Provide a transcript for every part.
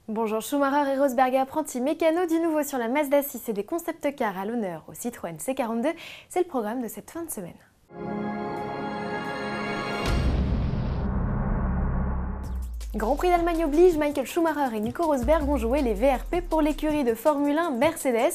Bonjour Schumacher et Rosberg, apprenti mécano, du nouveau sur la Mazda 6 et des concept cars à l'honneur au Citroën C42, c'est le programme de cette fin de semaine. Grand Prix d'Allemagne oblige, Michael Schumacher et Nico Rosberg ont joué les VRP pour l'écurie de Formule 1 Mercedes.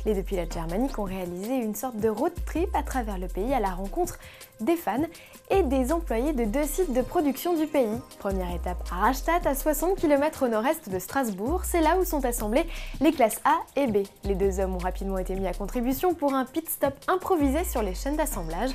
Les deux pilotes germaniques ont réalisé une sorte de road trip à travers le pays à la rencontre des fans et des employés de deux sites de production du pays. Première étape à Rastatt, à 60 km au nord-est de Strasbourg, c'est là où sont assemblées les classes A et B. Les deux hommes ont rapidement été mis à contribution pour un pit stop improvisé sur les chaînes d'assemblage.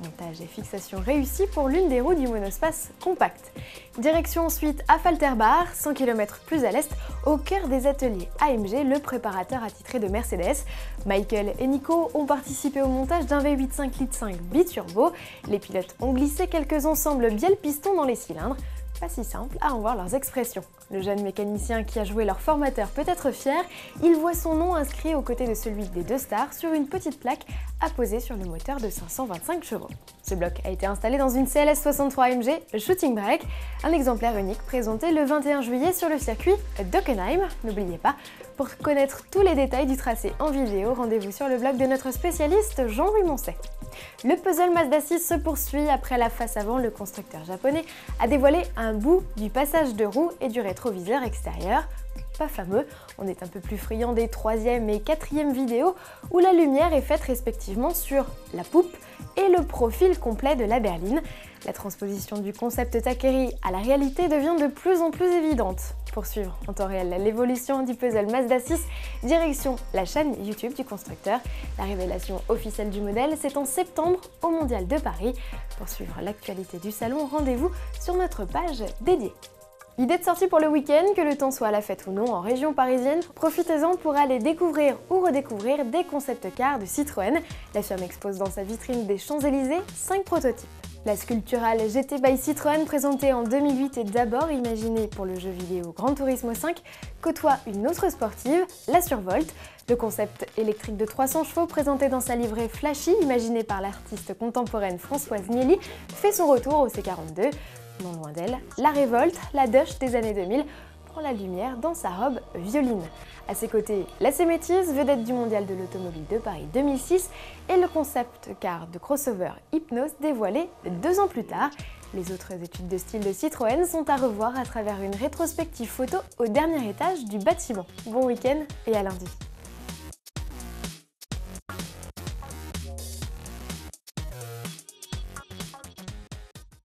Montage et fixation réussis pour l'une des roues du monospace compact. Direction ensuite à Falterbach, 100 km plus à l'est, au cœur des ateliers AMG, le préparateur attitré de Mercedes. Michael et Nico ont participé au montage d'un V8 5,5 litres biturbo. Les pilotes ont glissé quelques ensembles bielle-piston dans les cylindres. Pas si simple à en voir leurs expressions. Le jeune mécanicien qui a joué leur formateur peut être fier, il voit son nom inscrit aux côtés de celui des deux stars sur une petite plaque apposée sur le moteur de 525 chevaux. Ce bloc a été installé dans une CLS 63 AMG Shooting Brake, un exemplaire unique présenté le 21 juillet sur le circuit d'Hockenheim. N'oubliez pas, pour connaître tous les détails du tracé en vidéo, rendez-vous sur le blog de notre spécialiste Jean-Louis Moncet. Le puzzle Mazda 6 se poursuit. Après la face avant, le constructeur japonais a dévoilé un bout du passage de roue et du rétroviseur extérieur. Pas fameux, on est un peu plus friand des 3e et 4e vidéos où la lumière est faite respectivement sur la poupe et le profil complet de la berline. La transposition du concept Takeri à la réalité devient de plus en plus évidente. Pour suivre en temps réel l'évolution du puzzle Mazda 6, direction la chaîne YouTube du constructeur. La révélation officielle du modèle, c'est en septembre au Mondial de Paris. Pour suivre l'actualité du salon, rendez-vous sur notre page dédiée. L'idée de sortie pour le week-end, que le temps soit à la fête ou non en région parisienne, profitez-en pour aller découvrir ou redécouvrir des concept cars de Citroën. La firme expose dans sa vitrine des Champs-Élysées 5 prototypes. La Sculptural GT by Citroën, présentée en 2008 et d'abord imaginée pour le jeu vidéo Gran Turismo 5, côtoie une autre sportive, la Survolt. Le concept électrique de 300 chevaux, présenté dans sa livrée flashy, imaginée par l'artiste contemporaine Françoise Nielly, fait son retour au C42. Non loin d'elle, la Révolte, la Dush des années 2000, prend la lumière dans sa robe violine. À ses côtés, la C-Métis, vedette du Mondial de l'Automobile de Paris 2006, et le concept car de crossover Hypnose dévoilé 2 ans plus tard. Les autres études de style de Citroën sont à revoir à travers une rétrospective photo au dernier étage du bâtiment. Bon week-end et à lundi.